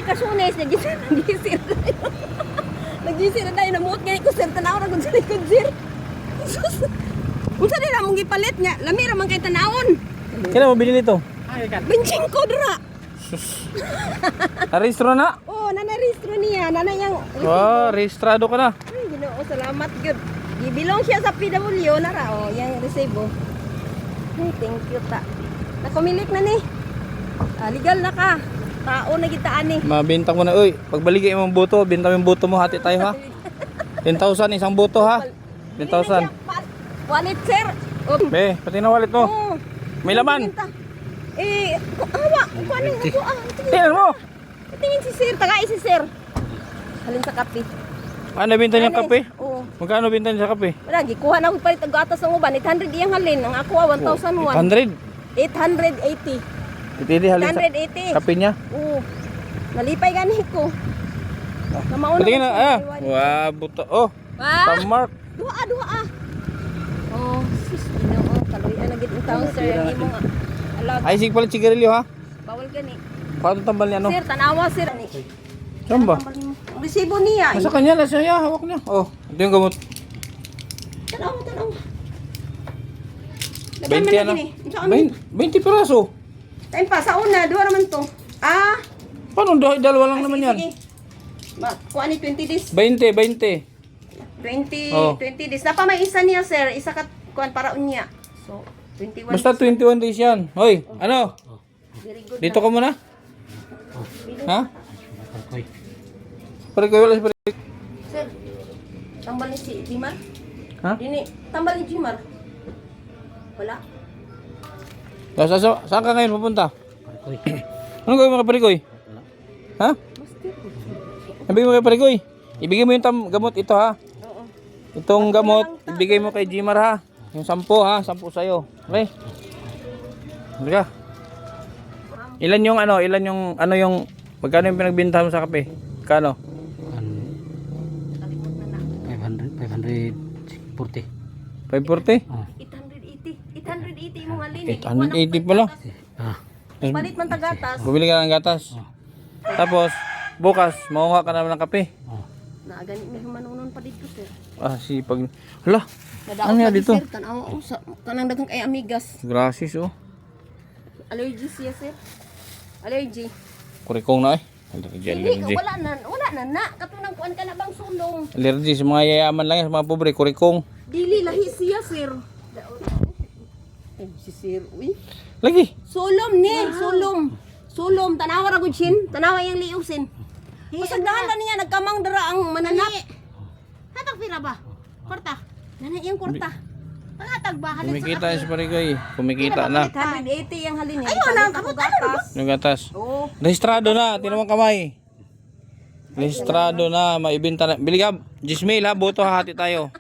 kasunes, nagisir nagisir na tayo, namuot ganyan ko sir, tanaw na kung sa likod sir. Sus, kung saan nila mong ipalit nga, lami ramang kay tanawon. Kailan mo bilhin ito? Benching ko dra. Sus. Narehistro na? Oo, nanarehistro niya, nanayang. Wow, rehistrado ka na. Ay, Ginoo, salamat good. Gibilong siya sa PW, nara, oh, yung resibo. Ay, thank you ta. Nakumilik na ni. Legal na ka. Tao na gitaan ni. Mabenta mo na. Uy, pagbalik mo yung boto, benta mo yung boto mo, hati tayo ha. 10,000 isang boto ha. 10,000. Wallet sir. Oh. Be, pati na wallet mo. Oh. May laman. Awa, kuan ang ako. Tingnan mo. Tingin si sir, tagay si sir. Halin sa kape. Ano binta niyang kape? Oo. Magkano binta niya sa kape? Wala, gikuha na ko palit ang gatas ng uban. 800 iyang halin. Ang ako 1,001. 100. 880. Titili halin sa 180. kape niya. Oo. Nalipay gani ko. Namauna. Patingin na. Wow, buto. Oh, Ah, Mark. duha. Oh, sis, Ginoo, kaloy na gid in town sir. Imo nga. Allowed. Ay, sige pala sigarilyo ha. Bawal gani. Paano tambal niya no? Sir, tanawa sir. Saan ba? Ang resibo niya. Nasa kanya, nasa iya, hawak niya. Oh, ito yung gamot. Tanawa. 20 ano? 20 piraso. Time pa sa una, duha raman to. Ah, Paano dalawa lang naman yan? Kuha ni 20 days. 20. 20 Oh. 20 days. Napa may isa niya sir, isa ka kuan para unya. So, 21. Basta 21 days yan. Hoy, ano? Very good. Dito ka muna? Ha? Pare ko wala si pare. Sir, tambal ni si Jimar? Ha? Dini, tambal ni Jimar. Wala. Saan ka ngayon pupunta? Anong gawin mo kay Parikoy? Ha? Ibigay mo kay Parikoy. Ibigay mo yung gamot ito ha. Oo. Itong gamot, ibigay mo kay Jimar ha. Yung 10 ha, 10 sa'yo. Okay? Halika. Ilan yung magkano yung pinagbintahan mo sa kape? Kano? 540. 540? 880 mo halin. 880 pala. Palit man tagatas. Bumili ka ng gatas. Tapos, bukas, maunga ka naman ng kape. Naagani may manunon pa dito sir. Ah, sipag. Hala, Nadaot ano nga lagi, dito? Sir, tanaw sa kanang daghang kay amigas. Grasis oh. Allergy siya sir. Allergy. Kurikong na eh. Allergy. Wala na. Katunang kuan ka na bang sulong. Allergy sa mga yayaman lang yan, sa mga pobre, kurikong. Dili lahi siya sir. Si sir, uy. Lagi. Sulom ni, sulom. Tanawa ra gud sin, tanawa yang liusin. Pasagdahan na niya nagkamang dara ang mananap. Hatag pira ba? Korta. Nana iyang korta. Pangatag ba halin Kumikita yan si Parikoy. Kumikita na. 880 yang halin niya. Ano Ayun na gatas. Yung gatas. Oo. Rehistrado na, tinawang kamay. Rehistrado na, maibinta na. Biligab, Jismail ha, boto hati tayo.